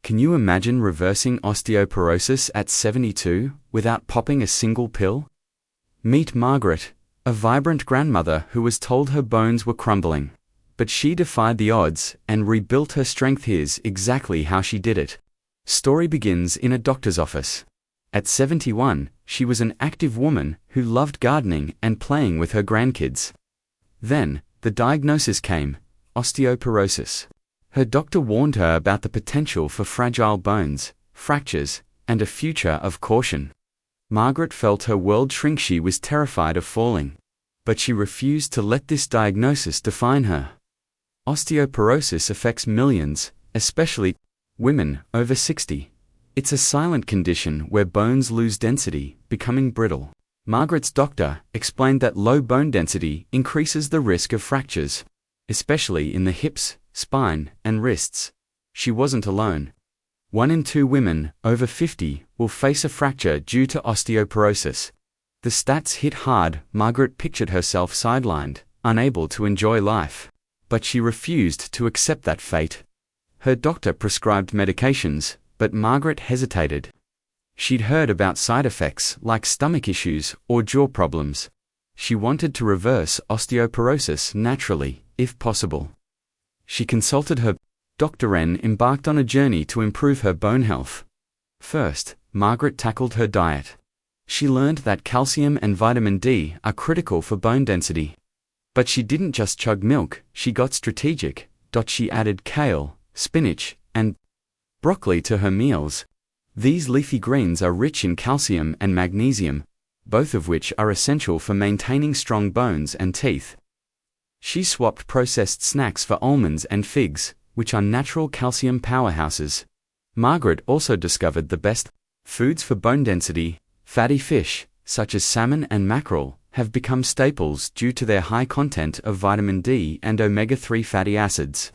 Can you imagine reversing osteoporosis at 72 without popping a single pill? Meet Margaret, a vibrant grandmother who was told her bones were crumbling. But she defied the odds and rebuilt her strength. Here's exactly how she did it. Story begins in a doctor's office. At 71, she was an active woman who loved gardening and playing with her grandkids. Then, the diagnosis came: osteoporosis. Her doctor warned her about the potential for fragile bones, fractures, and a future of caution. Margaret felt her world shrink. She was terrified of falling. But she refused to let this diagnosis define her. Osteoporosis affects millions, especially women over 60. It's a silent condition where bones lose density, becoming brittle. Margaret's doctor explained that low bone density increases the risk of fractures, especially in the hips, spine, and wrists. She wasn't alone. 1 in 2 women over 50 will face a fracture due to osteoporosis. The stats hit hard. Margaret pictured herself sidelined, unable to enjoy life. But she refused to accept that fate. Her doctor prescribed medications, but Margaret hesitated. She'd heard about side effects like stomach issues or jaw problems. She wanted to reverse osteoporosis naturally, if possible. She consulted her doctor and embarked on a journey to improve her bone health. First, Margaret tackled her diet. She learned that calcium and vitamin D are critical for bone density. But she didn't just chug milk, she got strategic. She added kale, spinach, and broccoli to her meals. These leafy greens are rich in calcium and magnesium, both of which are essential for maintaining strong bones and teeth. She swapped processed snacks for almonds and figs, which are natural calcium powerhouses. Margaret also discovered the best foods for bone density. Fatty fish, such as salmon and mackerel, have become staples due to their high content of vitamin D and omega-3 fatty acids.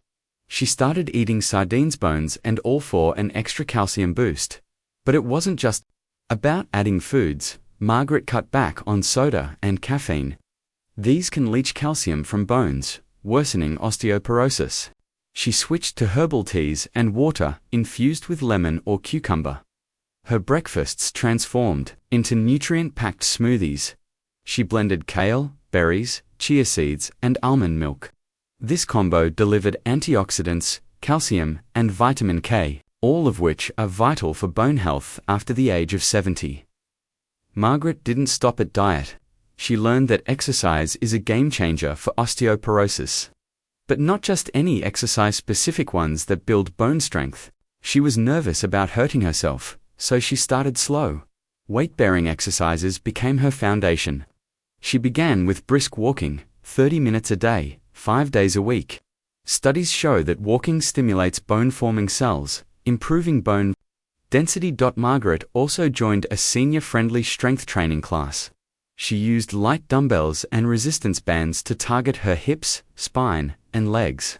She started eating sardines, bones, and all for an extra calcium boost. But it wasn't just about adding foods. Margaret cut back on soda and caffeine. These can leach calcium from bones, worsening osteoporosis. She switched to herbal teas and water infused with lemon or cucumber. Her breakfasts transformed into nutrient-packed smoothies. She blended kale, berries, chia seeds, and almond milk. This combo delivered antioxidants, calcium, and vitamin K, all of which are vital for bone health after the age of 70. Margaret didn't stop at diet. She learned that exercise is a game-changer for osteoporosis. But not just any exercise, specific ones that build bone strength. She was nervous about hurting herself, so she started slow. Weight-bearing exercises became her foundation. She began with brisk walking, 30 minutes a day, 5 days a week. Studies show that walking stimulates bone-forming cells, improving bone density. Margaret also joined a senior-friendly strength training class. She used light dumbbells and resistance bands to target her hips, spine, and legs.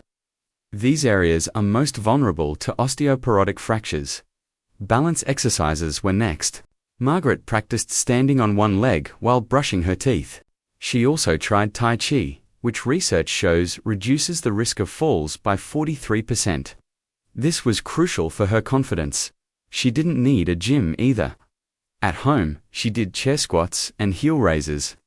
These areas are most vulnerable to osteoporotic fractures. Balance exercises were next. Margaret practiced standing on one leg while brushing her teeth. She also tried Tai Chi, which research shows reduces the risk of falls by 43%. This was crucial for her confidence. She didn't need a gym either. At home, she did chair squats and heel raises.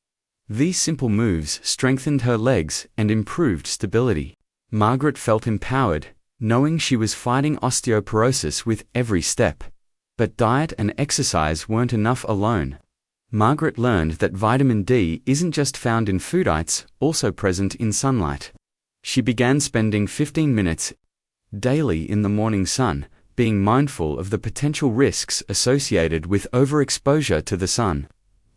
These simple moves strengthened her legs and improved stability. Margaret felt empowered, knowing she was fighting osteoporosis with every step. But diet and exercise weren't enough alone. Margaret learned that vitamin D isn't just found in food, it's also present in sunlight. She began spending 15 minutes daily in the morning sun, being mindful of the potential risks associated with overexposure to the sun.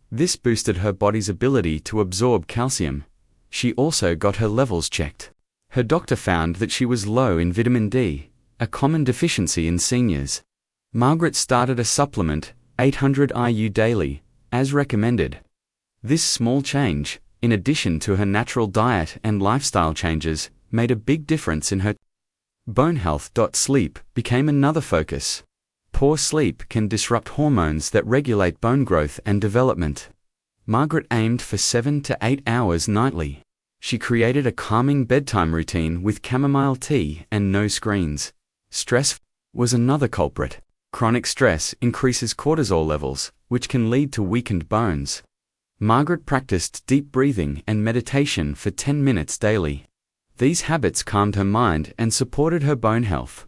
This boosted her body's ability to absorb calcium. She also got her levels checked. Her doctor found that she was low in vitamin D, a common deficiency in seniors. Margaret started a supplement, 800 IU daily, as recommended. This small change, in addition to her natural diet and lifestyle changes, made a big difference in her bone health. Sleep became another focus. Poor sleep can disrupt hormones that regulate bone growth and development. Margaret aimed for 7 to 8 hours nightly. She created a calming bedtime routine with chamomile tea and no screens. Stress was another culprit. Chronic stress increases cortisol levels, which can lead to weakened bones. Margaret practiced deep breathing and meditation for 10 minutes daily. These habits calmed her mind and supported her bone health.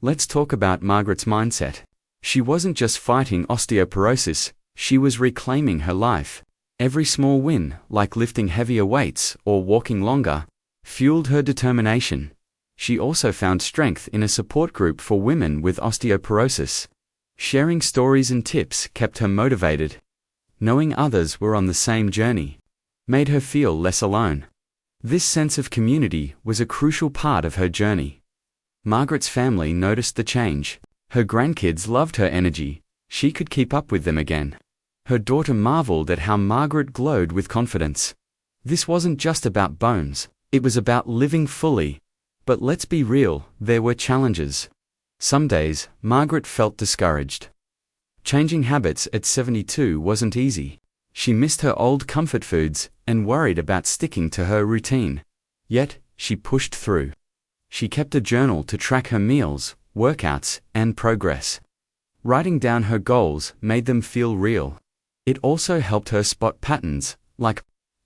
Let's talk about Margaret's mindset. She wasn't just fighting osteoporosis, she was reclaiming her life. Every small win, like lifting heavier weights or walking longer, fueled her determination. She also found strength in a support group for women with osteoporosis. Sharing stories and tips kept her motivated. Knowing others were on the same journey made her feel less alone. This sense of community was a crucial part of her journey. Margaret's family noticed the change. Her grandkids loved her energy. She could keep up with them again. Her daughter marveled at how Margaret glowed with confidence. This wasn't just about bones, it was about living fully. But let's be real, there were challenges. Some days, Margaret felt discouraged. Changing habits at 72 wasn't easy. She missed her old comfort foods and worried about sticking to her routine. Yet, she pushed through. She kept a journal to track her meals, workouts, and progress. Writing down her goals made them feel real. It also helped her spot patterns, like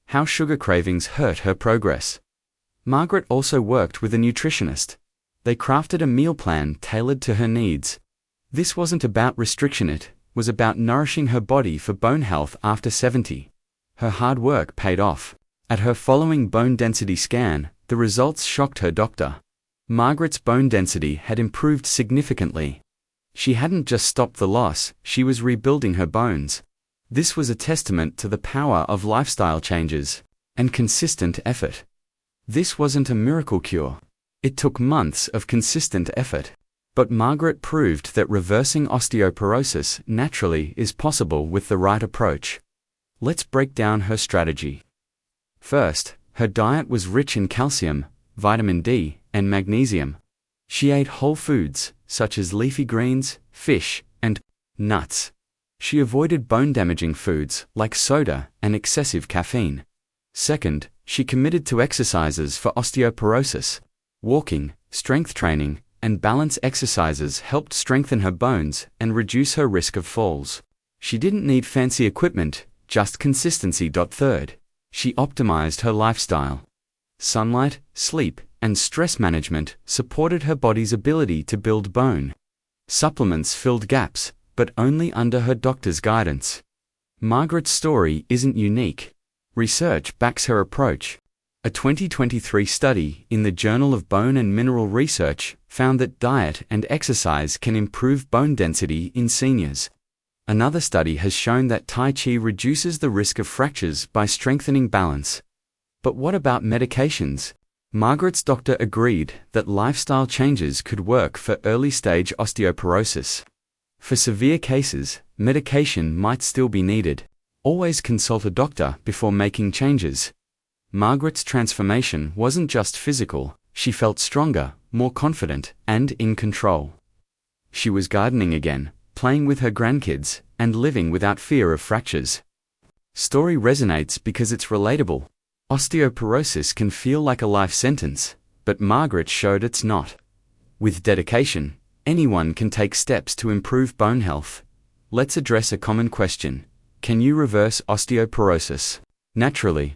how sugar cravings hurt her progress. Margaret also worked with a nutritionist. They crafted a meal plan tailored to her needs. This wasn't about restriction, it was about nourishing her body for bone health after 70. Her hard work paid off. At her following bone density scan, the results shocked her doctor. Margaret's bone density had improved significantly. She hadn't just stopped the loss, she was rebuilding her bones. This was a testament to the power of lifestyle changes and consistent effort. This wasn't a miracle cure. It took months of consistent effort. But Margaret proved that reversing osteoporosis naturally is possible with the right approach. Let's break down her strategy. First, her diet was rich in calcium, vitamin D, and magnesium. She ate whole foods, such as leafy greens, fish, and nuts. She avoided bone-damaging foods like soda and excessive caffeine. Second, she committed to exercises for osteoporosis. Walking, strength training, and balance exercises helped strengthen her bones and reduce her risk of falls. She didn't need fancy equipment, just consistency. Third, she optimized her lifestyle. Sunlight, sleep, and stress management supported her body's ability to build bone. Supplements filled gaps, but only under her doctor's guidance. Margaret's story isn't unique. Research backs her approach. A 2023 study in the Journal of Bone and Mineral Research found that diet and exercise can improve bone density in seniors. Another study has shown that Tai Chi reduces the risk of fractures by strengthening balance. But what about medications? Margaret's doctor agreed that lifestyle changes could work for early-stage osteoporosis. For severe cases, medication might still be needed. Always consult a doctor before making changes. Margaret's transformation wasn't just physical, she felt stronger, more confident, and in control. She was gardening again, playing with her grandkids, and living without fear of fractures. Story resonates because it's relatable. Osteoporosis can feel like a life sentence, but Margaret showed it's not. With dedication, anyone can take steps to improve bone health. Let's address a common question. Can you reverse osteoporosis naturally?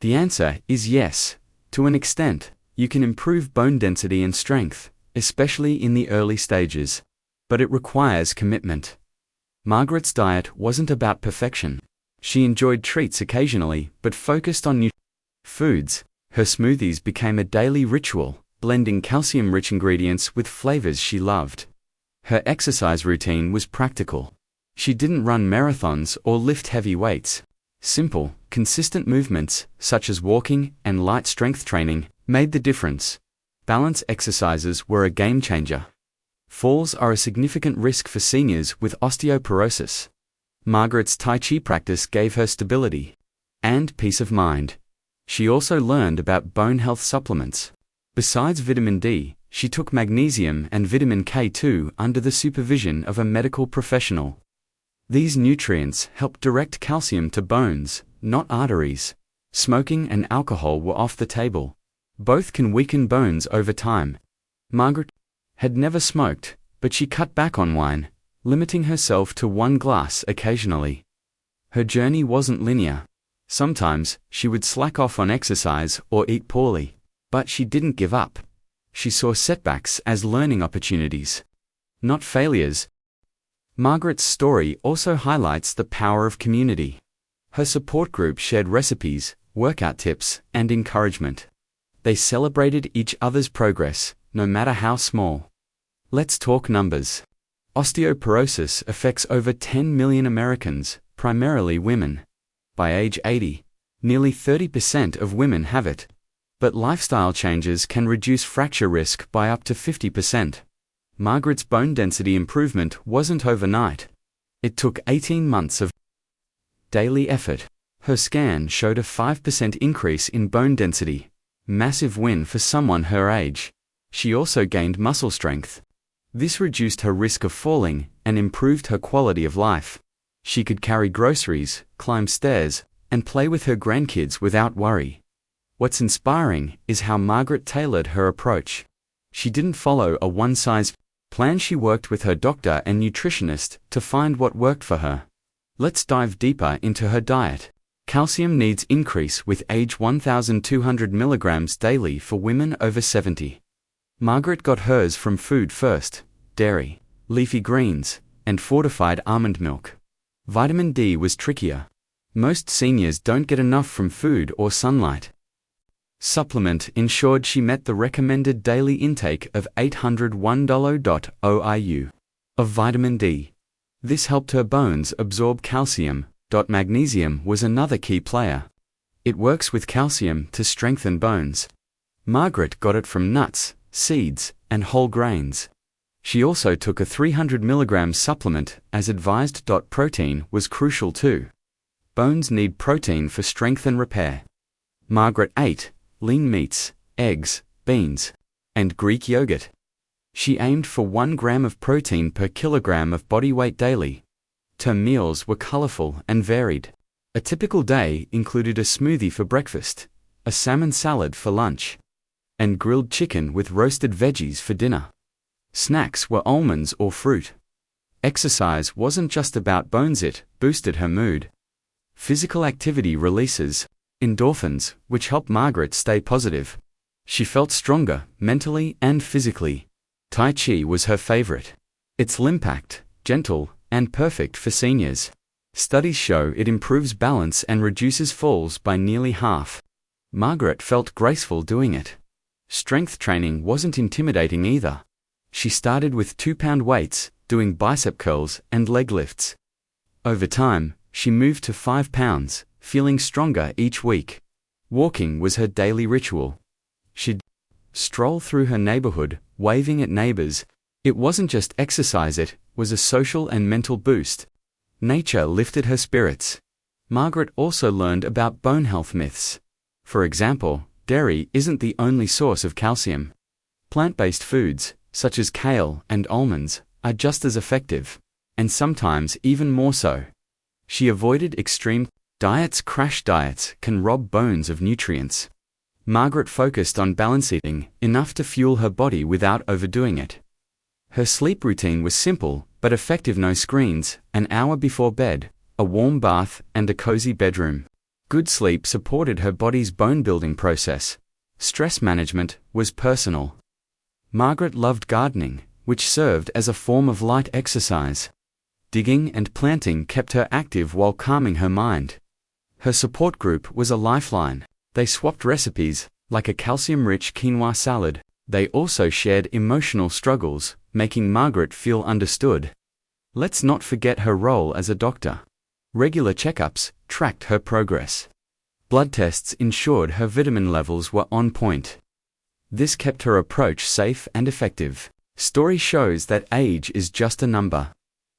The answer is yes. To an extent, you can improve bone density and strength, especially in the early stages. But it requires commitment. Margaret's diet wasn't about perfection. She enjoyed treats occasionally, but focused on foods. Her smoothies became a daily ritual, blending calcium-rich ingredients with flavors she loved. Her exercise routine was practical. She didn't run marathons or lift heavy weights. Simple, consistent movements, such as walking and light strength training, made the difference. Balance exercises were a game changer. Falls are a significant risk for seniors with osteoporosis. Margaret's Tai Chi practice gave her stability and peace of mind. She also learned about bone health supplements. Besides vitamin D, she took magnesium and vitamin K2 under the supervision of a medical professional. These nutrients help direct calcium to bones, not arteries. Smoking and alcohol were off the table. Both can weaken bones over time. Margaret had never smoked, but she cut back on wine, limiting herself to 1 glass occasionally. Her journey wasn't linear. Sometimes, she would slack off on exercise or eat poorly. But she didn't give up. She saw setbacks as learning opportunities, not failures. Margaret's story also highlights the power of community. Her support group shared recipes, workout tips, and encouragement. They celebrated each other's progress, no matter how small. Let's talk numbers. Osteoporosis affects over 10 million Americans, primarily women. By age 80, nearly 30% of women have it. But lifestyle changes can reduce fracture risk by up to 50%. Margaret's bone density improvement wasn't overnight. It took 18 months of daily effort. Her scan showed a 5% increase in bone density. Massive win for someone her age. She also gained muscle strength. This reduced her risk of falling and improved her quality of life. She could carry groceries, climb stairs, and play with her grandkids without worry. What's inspiring is how Margaret tailored her approach. She didn't follow a one-size plan. She worked with her doctor and nutritionist to find what worked for her. Let's dive deeper into her diet. Calcium needs increase with age 1,200 milligrams daily for women over 70. Margaret got hers from food first: dairy, leafy greens, and fortified almond milk. Vitamin D was trickier. Most seniors don't get enough from food or sunlight. Supplement ensured she met the recommended daily intake of 801 OIU of vitamin D. This helped her bones absorb calcium. Magnesium was another key player. It works with calcium to strengthen bones. Margaret got it from nuts, seeds, and whole grains. She also took a 300 mg supplement as advised. Protein was crucial too. Bones need protein for strength and repair. Margaret ate lean meats, eggs, beans, and Greek yogurt. She aimed for 1 gram of protein per kilogram of body weight daily. Her meals were colorful and varied. A typical day included a smoothie for breakfast, a salmon salad for lunch, and grilled chicken with roasted veggies for dinner. Snacks were almonds or fruit. Exercise wasn't just about bones, it boosted her mood. Physical activity releases endorphins, which helped Margaret stay positive. She felt stronger, mentally and physically. Tai Chi was her favorite. It's limp-packed, gentle, and perfect for seniors. Studies show it improves balance and reduces falls by nearly half. Margaret felt graceful doing it. Strength training wasn't intimidating either. She started with 2-pound weights, doing bicep curls and leg lifts. Over time, she moved to 5 pounds, feeling stronger each week. Walking was her daily ritual. She'd stroll through her neighborhood, waving at neighbors. It wasn't just exercise, it was a social and mental boost. Nature lifted her spirits. Margaret also learned about bone health myths. For example, dairy isn't the only source of calcium. Plant-based foods, such as kale and almonds, are just as effective, and sometimes even more so. She avoided extreme diets. Crash diets can rob bones of nutrients. Margaret focused on balance, eating enough to fuel her body without overdoing it. Her sleep routine was simple but effective: no screens, an hour before bed, a warm bath, and a cozy bedroom. Good sleep supported her body's bone-building process. Stress management was personal. Margaret loved gardening, which served as a form of light exercise. Digging and planting kept her active while calming her mind. Her support group was a lifeline. They swapped recipes, like a calcium-rich quinoa salad. They also shared emotional struggles, making Margaret feel understood. Let's not forget her role as a doctor. Regular checkups tracked her progress. Blood tests ensured her vitamin levels were on point. This kept her approach safe and effective. Story shows that age is just a number.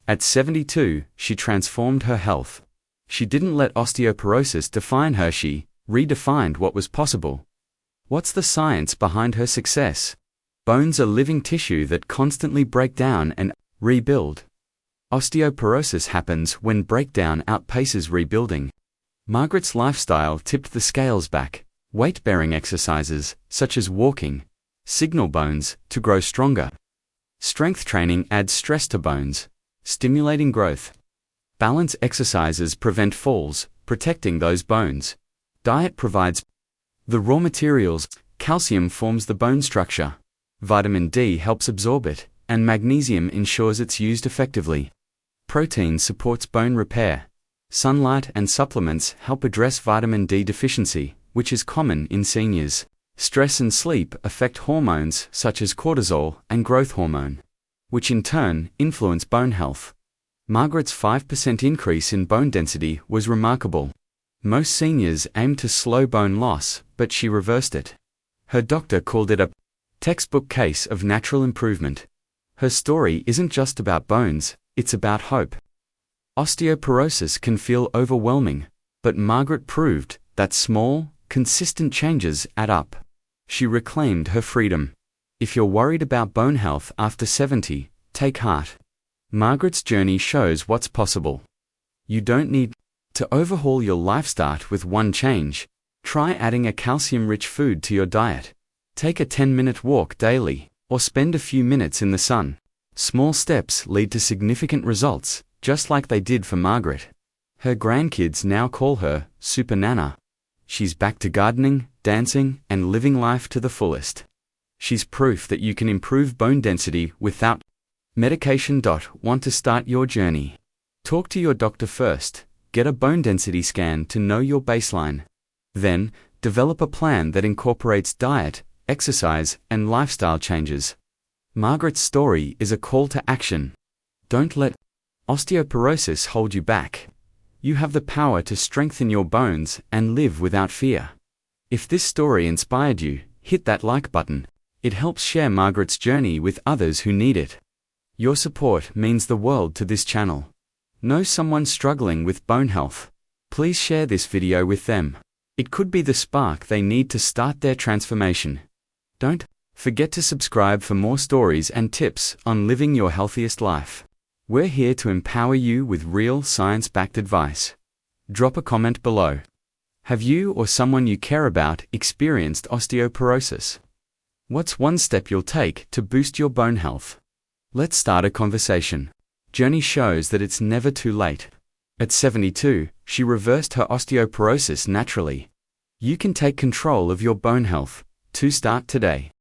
At 72, she transformed her health. She didn't let osteoporosis define her, she redefined what was possible. What's the science behind her success? Bones are living tissue that constantly break down and rebuild. Osteoporosis happens when breakdown outpaces rebuilding. Margaret's lifestyle tipped the scales back. Weight-bearing exercises, such as walking, signal bones to grow stronger. Strength training adds stress to bones, stimulating growth. Balance exercises prevent falls, protecting those bones. Diet provides the raw materials. Calcium forms the bone structure. Vitamin D helps absorb it, and magnesium ensures it's used effectively. Protein supports bone repair. Sunlight and supplements help address vitamin D deficiency, which is common in seniors. Stress and sleep affect hormones such as cortisol and growth hormone, which in turn influence bone health. Margaret's 5% increase in bone density was remarkable. Most seniors aim to slow bone loss, but she reversed it. Her doctor called it a textbook case of natural improvement. Her story isn't just about bones, it's about hope. Osteoporosis can feel overwhelming, but Margaret proved that small, consistent changes add up. She reclaimed her freedom. If you're worried about bone health after 70, take heart. Margaret's journey shows what's possible. You don't need to overhaul your lifestyle with one change. Try adding a calcium-rich food to your diet. Take a 10-minute walk daily, or spend a few minutes in the sun. Small steps lead to significant results, just like they did for Margaret. Her grandkids now call her Super Nana. She's back to gardening, dancing, and living life to the fullest. She's proof that you can improve bone density without medication. Want to start your journey? Talk to your doctor first. Get a bone density scan to know your baseline. Then, develop a plan that incorporates diet, exercise, and lifestyle changes. Margaret's story is a call to action. Don't let osteoporosis hold you back. You have the power to strengthen your bones and live without fear. If this story inspired you, hit that like button. It helps share Margaret's journey with others who need it. Your support means the world to this channel. Know someone struggling with bone health? Please share this video with them. It could be the spark they need to start their transformation. Don't forget to subscribe for more stories and tips on living your healthiest life. We're here to empower you with real science-backed advice. Drop a comment below. Have you or someone you care about experienced osteoporosis? What's one step you'll take to boost your bone health? Let's start a conversation. Journey shows that it's never too late. At 72, she reversed her osteoporosis naturally. You can take control of your bone health. To start today.